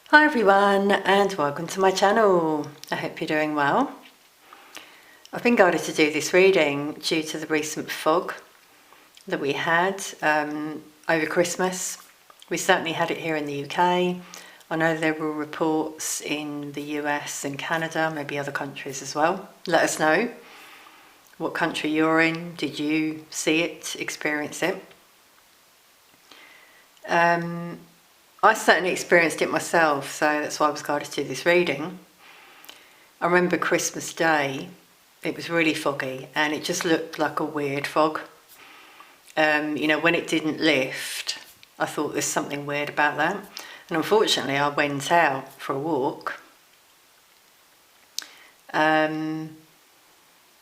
Hi everyone and welcome to my channel. I hope you're doing well. I've been guided to do this reading due to the recent fog that we had over Christmas. We certainly had it here in the UK. I know there were reports in the US and Canada, maybe other countries as well. Let us know what country you're in. Did you see it, experience it? I certainly experienced it myself, so that's why I was guided to do this reading. I remember Christmas Day, it was really foggy and it just looked like a weird fog. When it didn't lift, I thought there's something weird about that. And unfortunately, I went out for a walk. And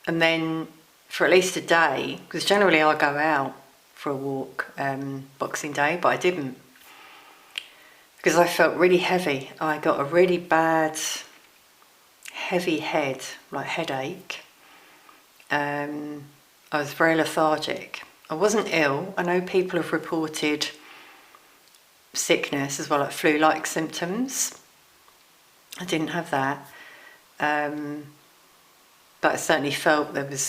then for at least a day, because generally I go out for a walk Boxing Day, but I didn't. Because I felt really heavy. I got a really bad, heavy head, like headache. I was very lethargic. I wasn't ill. I know people have reported sickness as well, like flu-like symptoms. I didn't have that. But I certainly felt there was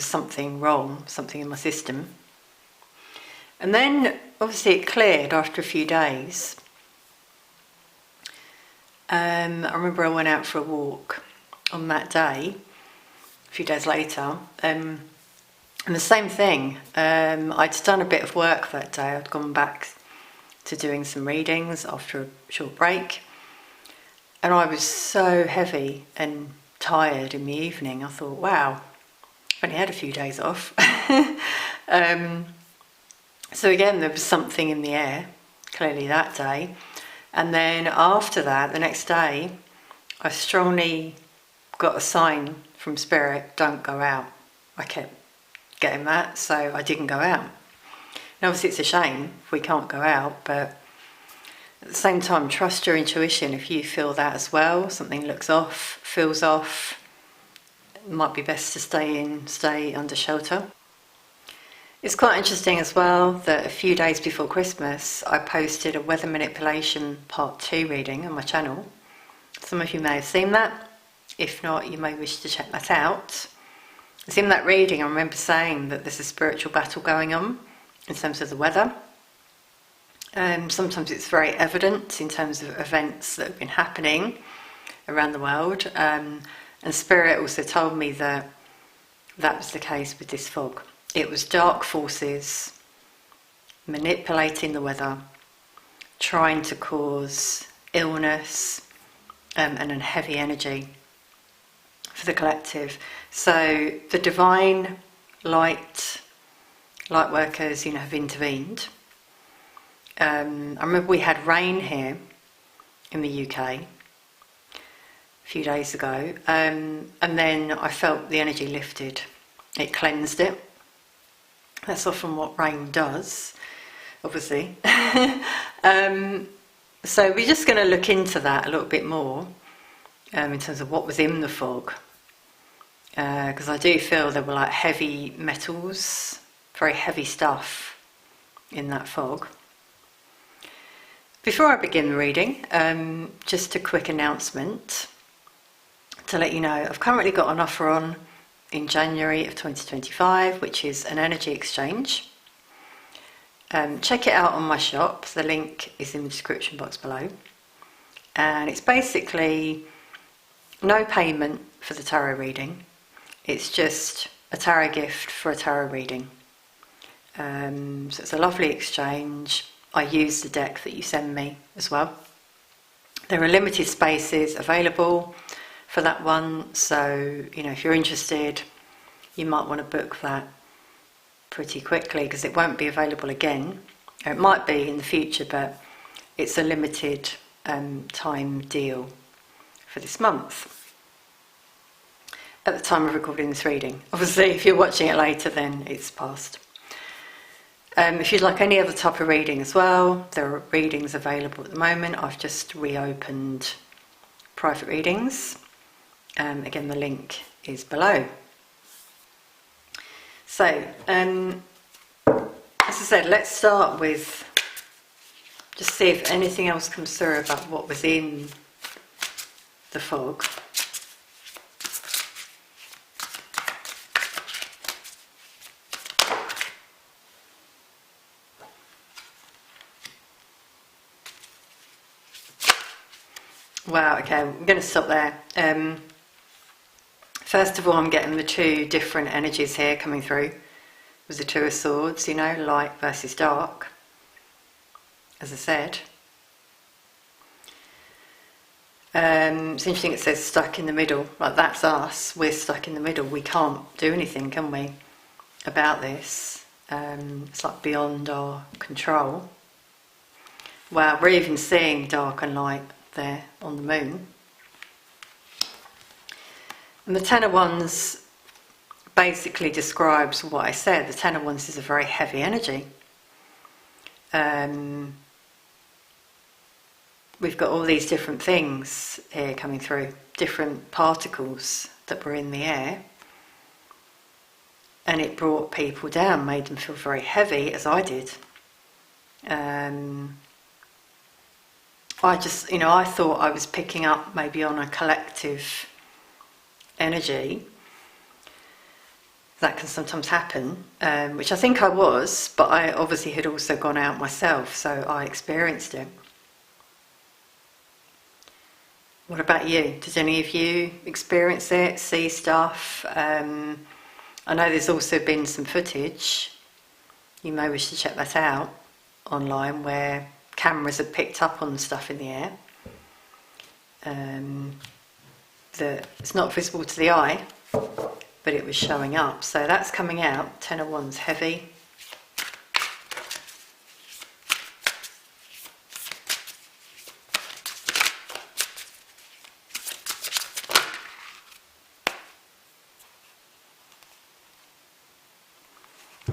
something wrong, something in my system. And then, obviously, it cleared after a few days. I remember I went out for a walk on that day, a few days later, and the same thing. I'd done a bit of work that day. I'd gone back to doing some readings after a short break, and I was so heavy and tired in the evening. I thought, wow, I've only had a few days off. So again, there was something in the air, clearly that day. And then after that, the next day, I strongly got a sign from Spirit, don't go out. I kept getting that, so I didn't go out. And obviously it's a shame if we can't go out, but at the same time, trust your intuition. If you feel that as well, something looks off, feels off, it might be best to stay under shelter. It's quite interesting as well that a few days before Christmas I posted a weather manipulation part 2 reading on my channel. Some of you may have seen that. If not, you may wish to check that out. As in that reading, I remember saying that there's a spiritual battle going on in terms of the weather. Sometimes it's very evident in terms of events that have been happening around the world. And Spirit also told me that that was the case with this fog. It was dark forces manipulating the weather, trying to cause illness and a heavy energy for the collective. So the divine light workers, have intervened. I remember we had rain here in the UK a few days ago, and then I felt the energy lifted. It cleansed it. That's often what rain does, obviously. So we're just going to look into that a little bit more in terms of what was in the fog. Because I do feel there were like heavy metals, very heavy stuff in that fog. Before I begin the reading, just a quick announcement to let you know I've currently got an offer on in January of 2025, which is an energy exchange. Check it out on my shop. The link is in the description box below. And it's basically no payment for the tarot reading. It's just a tarot gift for a tarot reading. So it's a lovely exchange. I use the deck that you send me as well. There are limited spaces available for that one, so if you're interested, you might want to book that pretty quickly because it won't be available again. It might be in the future, but it's a limited time deal for this month at the time of recording this reading. Obviously, if you're watching it later, then it's past. If you'd like any other type of reading as well, there are readings available at the moment. I've just reopened private readings. Again, the link is below. So, as I said, let's start with Just see if anything else comes through about what was in the fog. Wow, okay, I'm going to stop there. First of all, I'm getting the two different energies here coming through with the Two of Swords, you know, light versus dark, as I said. It's interesting it says stuck in the middle, like that's us, we're stuck in the middle, we can't do anything, can we, about this. It's like beyond our control. Wow, we're even seeing dark and light there on the moon. And the Ten of Wands basically describes what I said. The Ten of Wands is a very heavy energy. We've got all these different things here coming through, different particles that were in the air, and it brought people down, made them feel very heavy, as I did. I just, I thought I was picking up maybe on a collective energy. That can sometimes happen, which I think I was, but I obviously had also gone out myself, so I experienced it. What about you? Did any of you experience it, see stuff? I know there's also been some footage, you may wish to check that out online, where cameras have picked up on stuff in the air that it's not visible to the eye, but it was showing up. So that's coming out. Ten of Wands, heavy.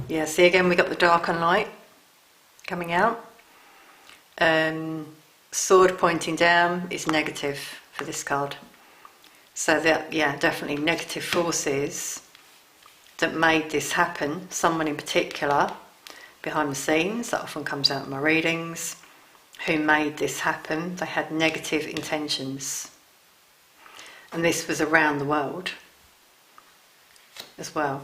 Yeah, see again, we got the dark and light coming out. Sword pointing down is negative for this card. So that, yeah, definitely negative forces that made this happen. Someone in particular behind the scenes, that often comes out in my readings, who made this happen. They had negative intentions. And this was around the world as well.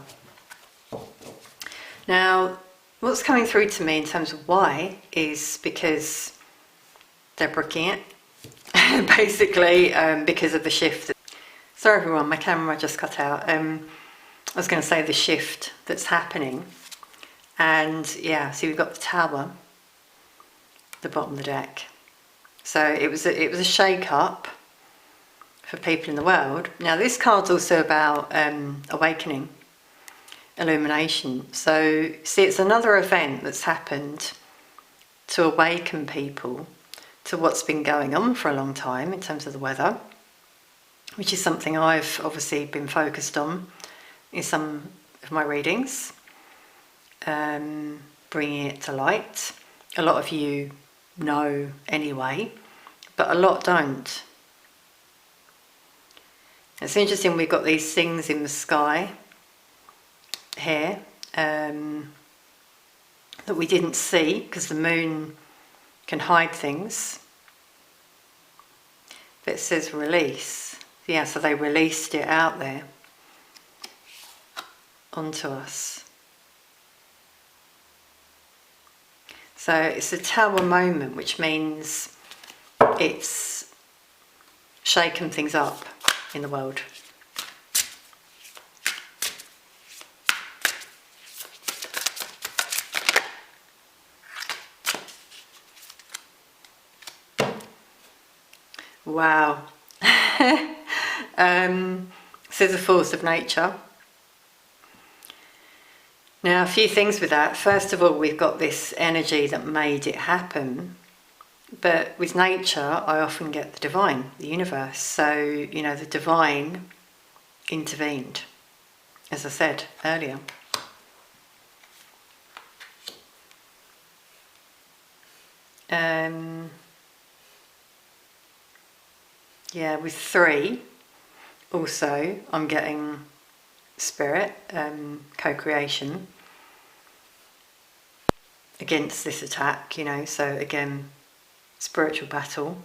Now, what's coming through to me in terms of why is because they're brooking it. Basically, because of the shift. Sorry everyone, my camera just cut out. I was going to say the shift that's happening. And yeah, see, we've got the Tower, the bottom of the deck. So it was a shake-up for people in the world. Now this card's also about awakening, illumination. So see, it's another event that's happened to awaken people to what's been going on for a long time in terms of the weather, which is something I've obviously been focused on in some of my readings, bringing it to light. A lot of you know anyway, but a lot don't. It's interesting, we've got these things in the sky here that we didn't see because the moon can hide things. But it says release. Yeah, so they released it out there onto us. So it's a Tower moment, which means it's shaken things up in the world. Wow. So the force of nature. Now, a few things with that. First of all, we've got this energy that made it happen. But with nature, I often get the divine, the universe. So, the divine intervened, as I said earlier. Yeah, with 3, also, I'm getting spirit, co-creation against this attack, so again, spiritual battle.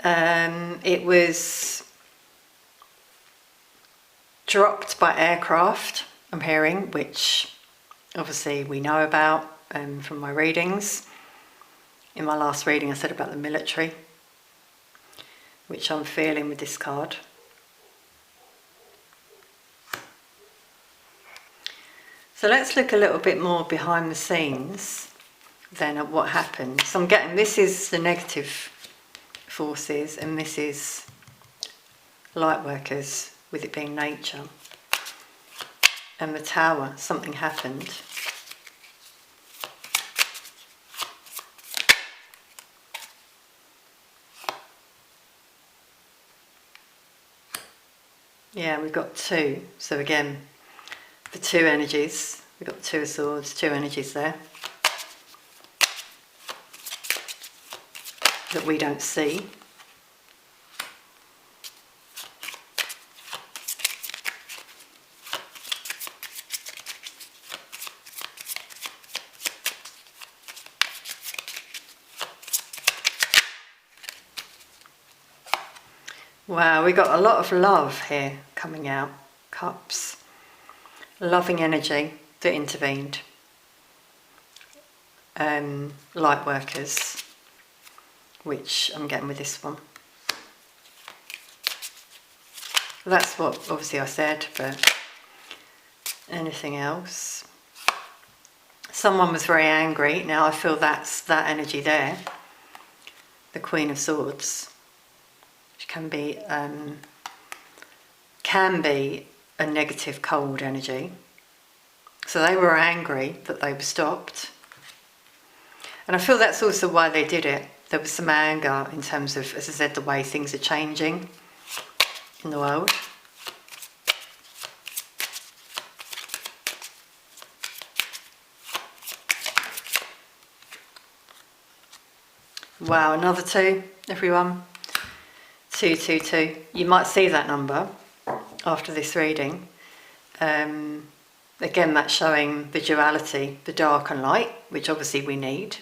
It was dropped by aircraft, I'm hearing, which obviously we know about from my readings. In my last reading I said about the military, which I'm feeling with this card. So let's look a little bit more behind the scenes then at what happened. So I'm getting, this is the negative forces and this is light workers, with it being nature. And the tower, something happened. Yeah, we've got two. So again, the two energies, we've got two of swords, two energies there that we don't see. Wow, we got a lot of love here coming out. Cups. Loving energy that intervened. Light workers, which I'm getting with this one. That's what obviously I said, but anything else? Someone was very angry. Now I feel that's that energy there. The Queen of Swords. Which can be a negative, cold energy. So they were angry that they were stopped. And I feel that's also why they did it. There was some anger in terms of, as I said, the way things are changing in the world. Wow, another two, everyone. 222. You might see that number after this reading. Again, that's showing the duality, the dark and light, which obviously we need.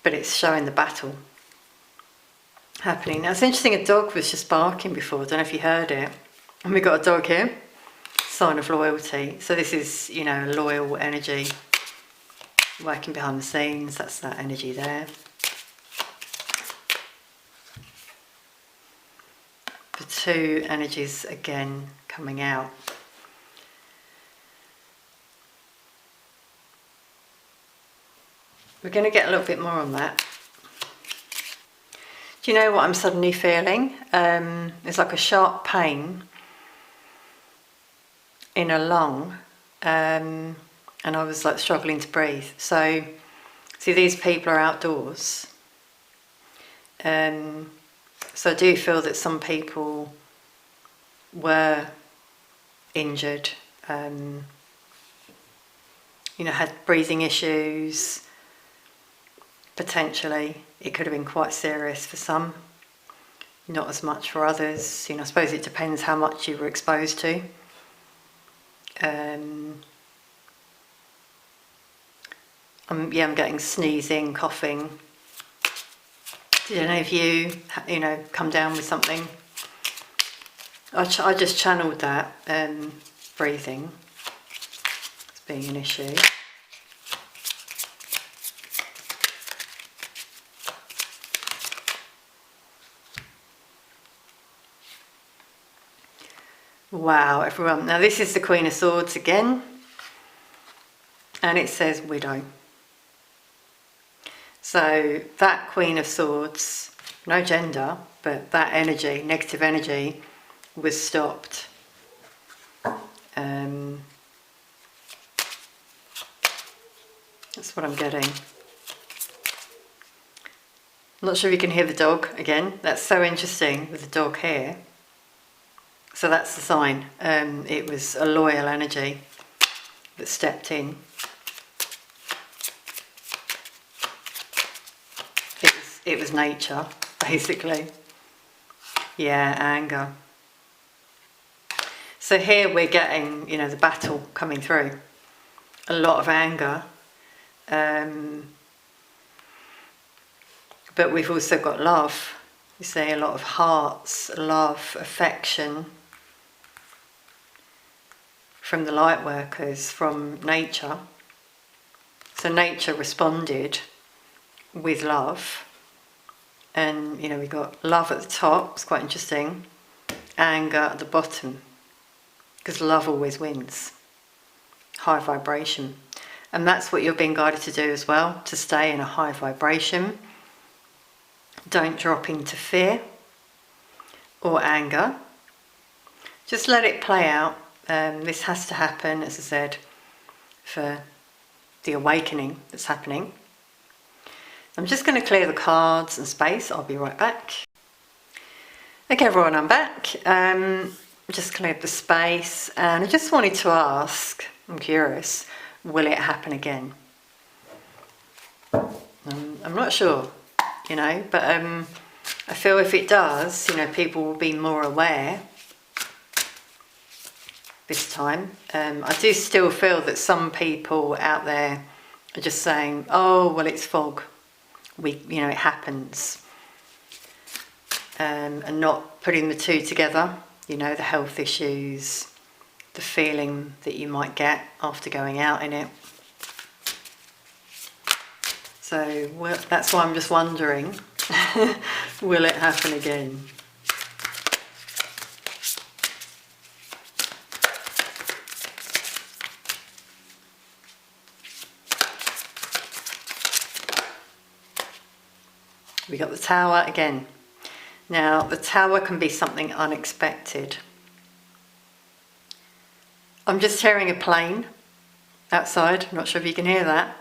But it's showing the battle happening. Now it's interesting, a dog was just barking before. I don't know if you heard it. And we got a dog here. Sign of loyalty. So this is, you know, loyal energy. Working behind the scenes. That's that energy there. The two energies again coming out. We're going to get a little bit more on that. Do you know what I'm suddenly feeling? It's like a sharp pain in a lung, and I was like struggling to breathe. So, see, these people are outdoors. So I do feel that some people were injured, you know, had breathing issues. Potentially, it could have been quite serious for some, not as much for others. You know, I suppose it depends how much you were exposed to. I'm getting sneezing, coughing. Did any of you know, come down with something? I just channeled that breathing as being an issue. Wow, everyone. Now this is the Queen of Swords again. And it says widow. So that Queen of Swords, no gender, but that energy, negative energy, was stopped. That's what I'm getting. I'm not sure if you can hear the dog again. That's so interesting with the dog here. So that's the sign. It was a loyal energy that stepped in. It was nature, basically. Yeah, anger. So here we're getting, you know, the battle coming through. A lot of anger. But we've also got love. You see a lot of hearts, love, affection from the light workers, from nature. So nature responded with love. And, we've got love at the top, it's quite interesting. Anger at the bottom. Because love always wins. High vibration. And that's what you're being guided to do as well, to stay in a high vibration. Don't drop into fear or anger. Just let it play out. This has to happen, as I said, for the awakening that's happening. I'm just going to clear the cards and space. I'll be right back. Okay, everyone, I'm back. Just cleared the space, and I just wanted to ask, I'm curious, will it happen again? I'm not sure, but I feel if it does, people will be more aware this time. I do still feel that some people out there are just saying, oh, well, it's fog. It happens. And not putting the two together, the health issues, the feeling that you might get after going out in it. So that's why I'm just wondering, will it happen again? We got the Tower again. Now, the Tower can be something unexpected. I'm just hearing a plane outside. I'm not sure if you can hear that.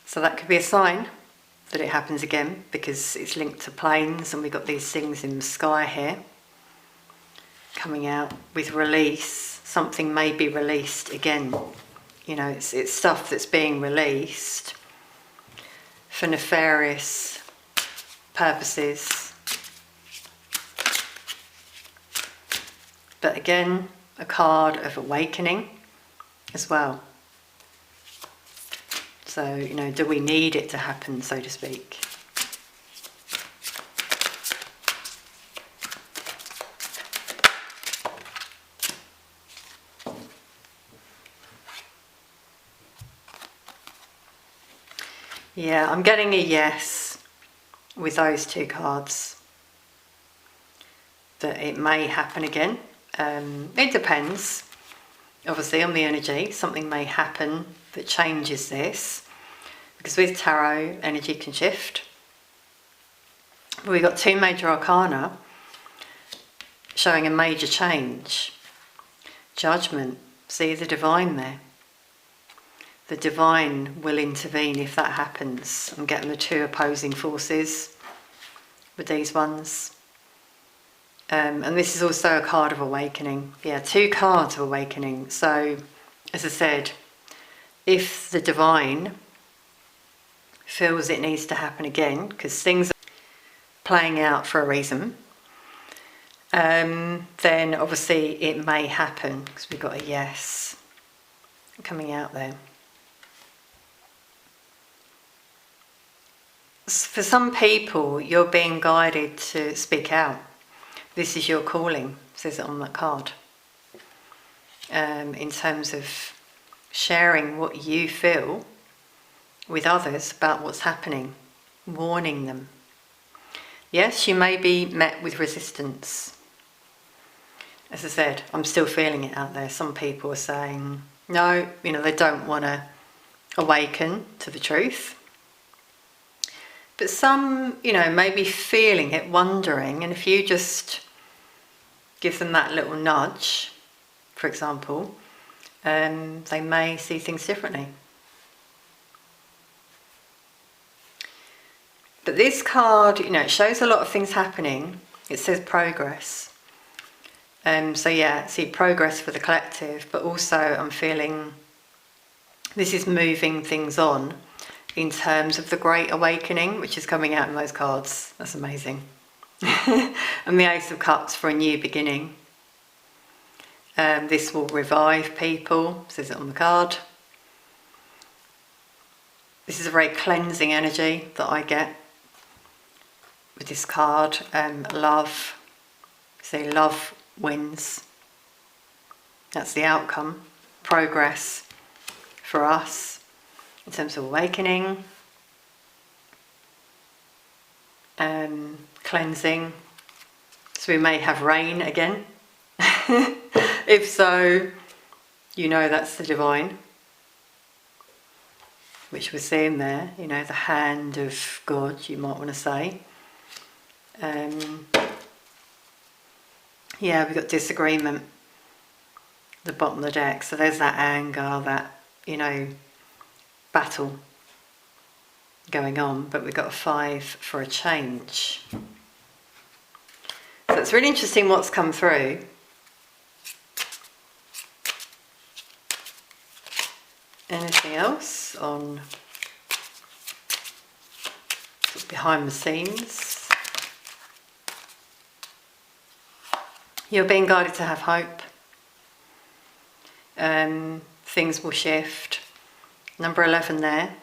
So that could be a sign that it happens again, because it's linked to planes, and we've got these things in the sky here coming out with release. Something may be released again. It's stuff that's being released for nefarious purposes. But again, a card of awakening as well. So, do we need it to happen, so to speak? Yeah, I'm getting a yes with those two cards. That it may happen again. It depends, obviously, on the energy. Something may happen that changes this, because with tarot, energy can shift. We've got two major arcana showing a major change. Judgment. See the divine there. The divine will intervene if that happens. I'm getting the two opposing forces with these ones. And this is also a card of awakening. Yeah, two cards of awakening. So, as I said, if the divine feels it needs to happen again, because things are playing out for a reason, then obviously it may happen, because we've got a yes coming out there. For some people, you're being guided to speak out. This is your calling, says it on that card. In terms of sharing what you feel with others about what's happening, warning them. Yes, you may be met with resistance. As I said, I'm still feeling it out there. Some people are saying, no, they don't want to awaken to the truth. But some, may be feeling it, wondering, and if you just give them that little nudge, for example, they may see things differently. But this card, it shows a lot of things happening. It says progress. So yeah, see progress for the collective, but also I'm feeling this is moving things on in terms of the Great Awakening, which is coming out in those cards. That's amazing. And the Ace of Cups for a new beginning. This will revive people, says it on the card. This is a very cleansing energy that I get. with this card, love. So love wins. That's the outcome. Progress for us in terms of awakening, cleansing. So we may have rain again. If so, you know that's the divine, which we're seeing there, you know, the hand of God, you might want to say. Yeah, we've got disagreement, the bottom of the deck. So there's that anger, that, you know, battle going on. But we've got a 5 for a change. So it's really interesting what's come through. Anything else on behind the scenes? You're being guided to have hope. Things will shift. Number 11 there.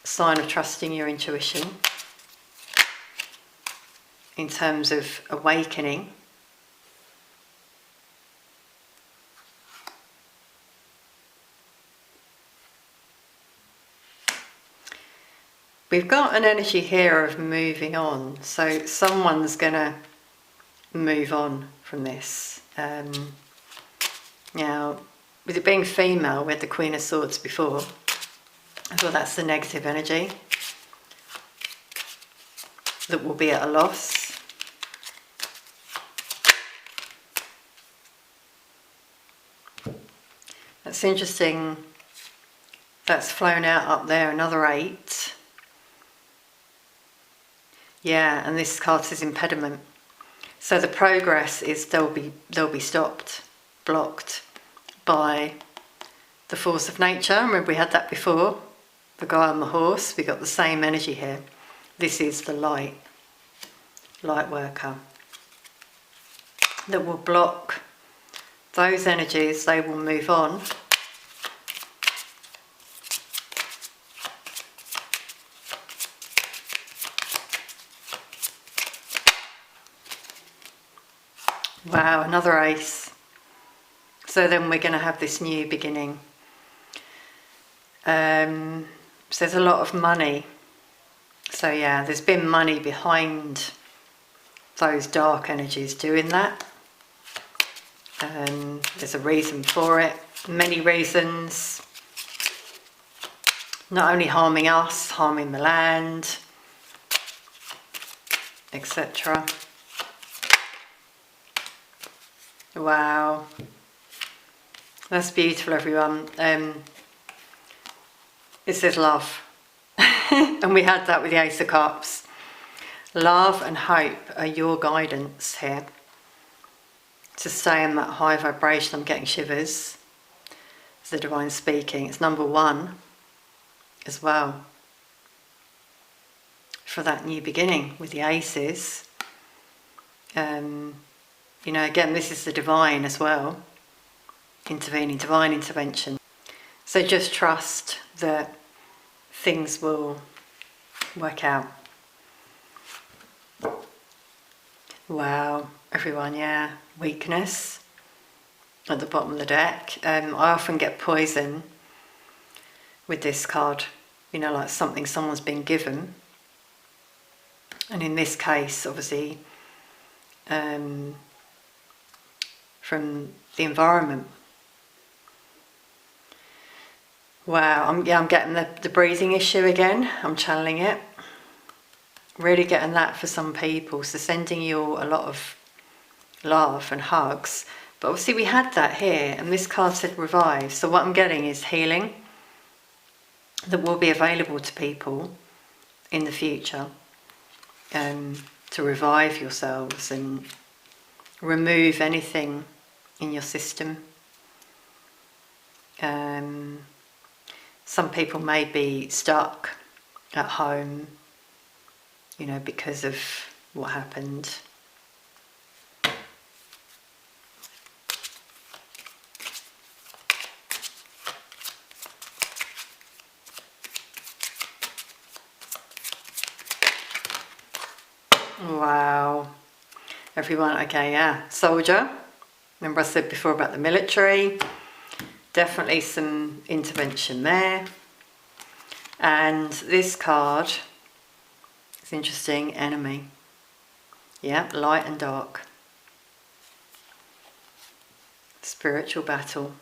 Sign of trusting your intuition. In terms of awakening. We've got an energy here of moving on. So someone's going to move on from this. Now, with it being female, we had the Queen of Swords before. I thought that's the negative energy that will be at a loss. That's interesting. That's flown out up there, another 8. Yeah, and this card says impediment. So the progress is they'll be stopped, blocked by the force of nature. Remember we had that before. The guy on the horse, we got the same energy here. This is the light worker that will block those energies. They will move on. Wow, another ace. So then we're going to have this new beginning. So there's a lot of money. So yeah, there's been money behind those dark energies doing that. There's a reason for it. Many reasons. Not only harming us, harming the land, etc. Wow, that's beautiful, everyone. It says love, and we had that with the Ace of Cups. Love and hope are your guidance here to stay in that high vibration. I'm getting shivers. It's the divine speaking. It's number 1 as well for that new beginning with the aces. You know, again, this is the divine as well, intervening, divine intervention. So just trust that things will work out. Wow, everyone, yeah. Weakness at the bottom of the deck. I often get poison with this card, you know, like something someone's been given. And in this case, obviously, from the environment. Wow, I'm getting the breathing issue again. I'm channeling it. Really getting that for some people. So sending you all a lot of love and hugs. But obviously we had that here, and this card said revive. So what I'm getting is healing that will be available to people in the future, to revive yourselves and remove anything in your system. Some people may be stuck at home, you know, because of what happened. Wow. Everyone, okay, yeah. Soldier. Remember I said before about the military. Definitely some intervention there. And this card, it's interesting, enemy. Yeah, light and dark. Spiritual battle.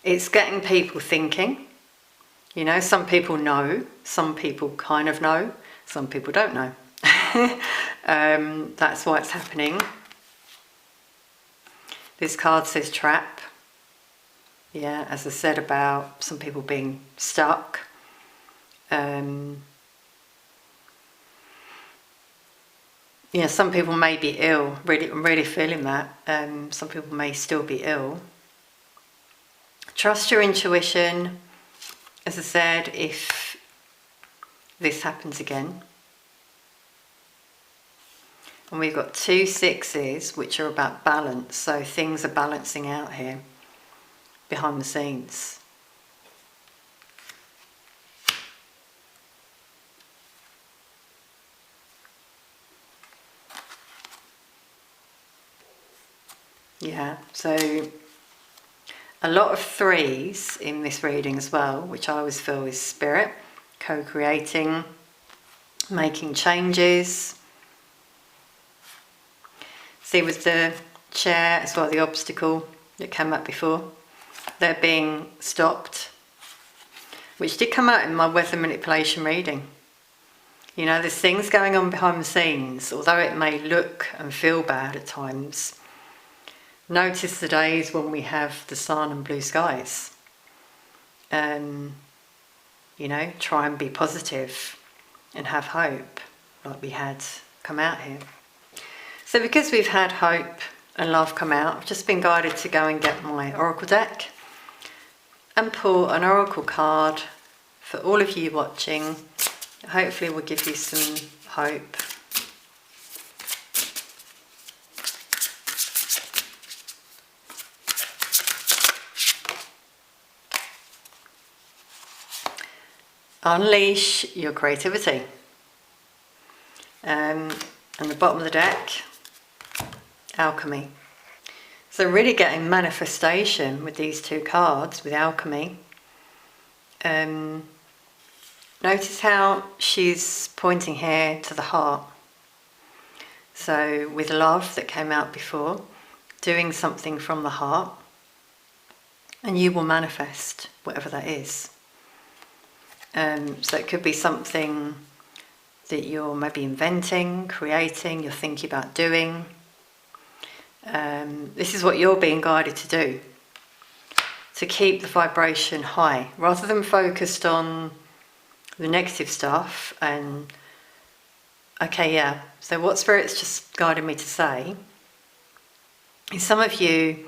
It's getting people thinking. You know, some people know, some people kind of know, some people don't know. That's why it's happening. This card says trap. Yeah, as I said about some people being stuck. Yeah, some people may be ill. Really, I'm really feeling that. Some people may still be ill. Trust your intuition. As I said, if this happens again. And we've got 2 6s, which are about balance. So things are balancing out here, behind the scenes. Yeah, so a lot of 3s in this reading as well, which I always feel is spirit, co-creating, making changes. See with the chair as well, the obstacle that came up before, they're being stopped, which did come out in my weather manipulation reading. You know, there's things going on behind the scenes, although it may look and feel bad at times. Notice the days when we have the sun and blue skies. You know, try and be positive and have hope, like we had come out here. So because we've had hope and love come out, I've just been guided to go and get my oracle deck and pull an oracle card for all of you watching. Hopefully will give you some hope. Unleash your creativity. And the bottom of the deck, alchemy. So really getting manifestation with these 2 cards, with alchemy. Notice how she's pointing here to the heart. So with love that came out before, doing something from the heart, and you will manifest whatever that is. So it could be something that you're maybe inventing, creating, you're thinking about doing. This is what you're being guided to do, to keep the vibration high, rather than focused on the negative stuff. And okay, yeah, so what Spirit's just guided me to say is some of you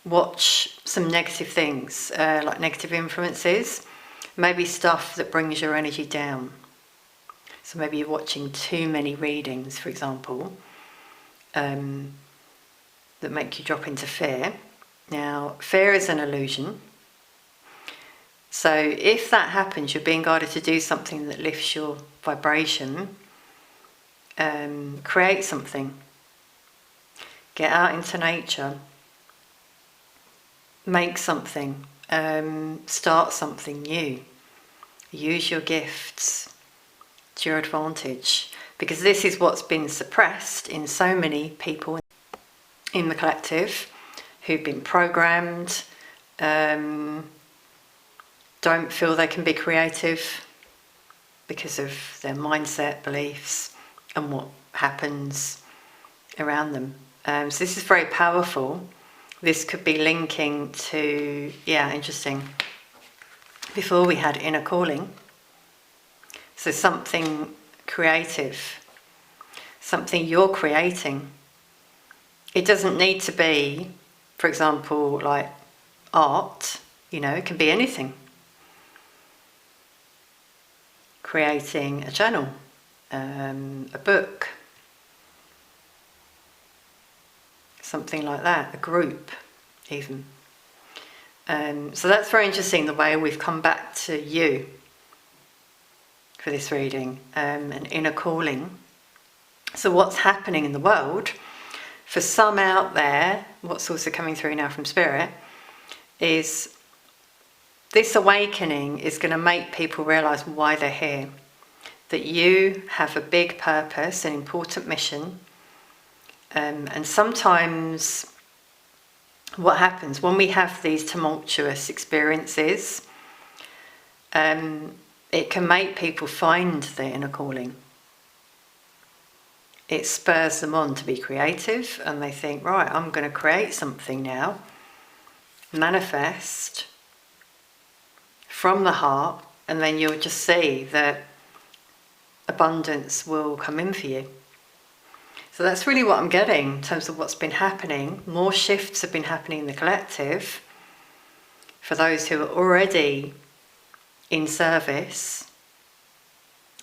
watch some negative things, like negative influences, maybe stuff that brings your energy down. So maybe you're watching too many readings, for example, that make you drop into fear. Now, fear is an illusion. So if that happens, you're being guided to do something that lifts your vibration. Create something. Get out into nature. Make something. Start something new. Use your gifts to your advantage, because this is what's been suppressed in so many people in the collective who've been programmed, don't feel they can be creative because of their mindset, beliefs, and what happens around them. So this is very powerful. This could be linking to, yeah, interesting. Before we had inner calling. So something creative, something you're creating. It doesn't need to be, for example, like art, you know, it can be anything. Creating a channel, a book, something like that, a group even. So that's very interesting, the way we've come back to you for this reading, an inner calling. So what's happening in the world, for some out there, what's also coming through now from Spirit, is this awakening is going to make people realise why they're here. That you have a big purpose, an important mission. And sometimes what happens when we have these tumultuous experiences, it can make people find their inner calling. It spurs them on to be creative, and they think, right, I'm going to create something now, manifest from the heart, and then you'll just see that abundance will come in for you. So that's really what I'm getting in terms of what's been happening. More shifts have been happening in the collective. For those who are already in service,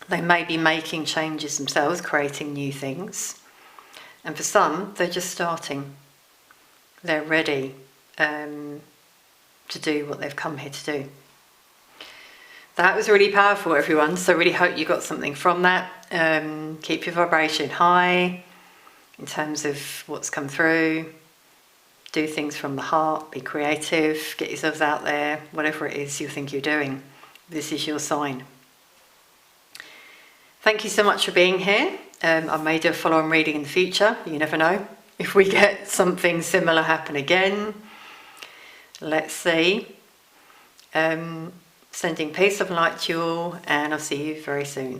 they may be making changes themselves, creating new things. And for some, they're just starting. They're ready to do what they've come here to do. That was really powerful, everyone. So I really hope you got something from that. Keep your vibration high in terms of what's come through. Do things from the heart, be creative, get yourselves out there, whatever it is you think you're doing. This is your sign. Thank you so much for being here. I may do a follow-on reading in the future. You never know. If we get something similar happen again, let's see. Sending peace of light to you all, and I'll see you very soon.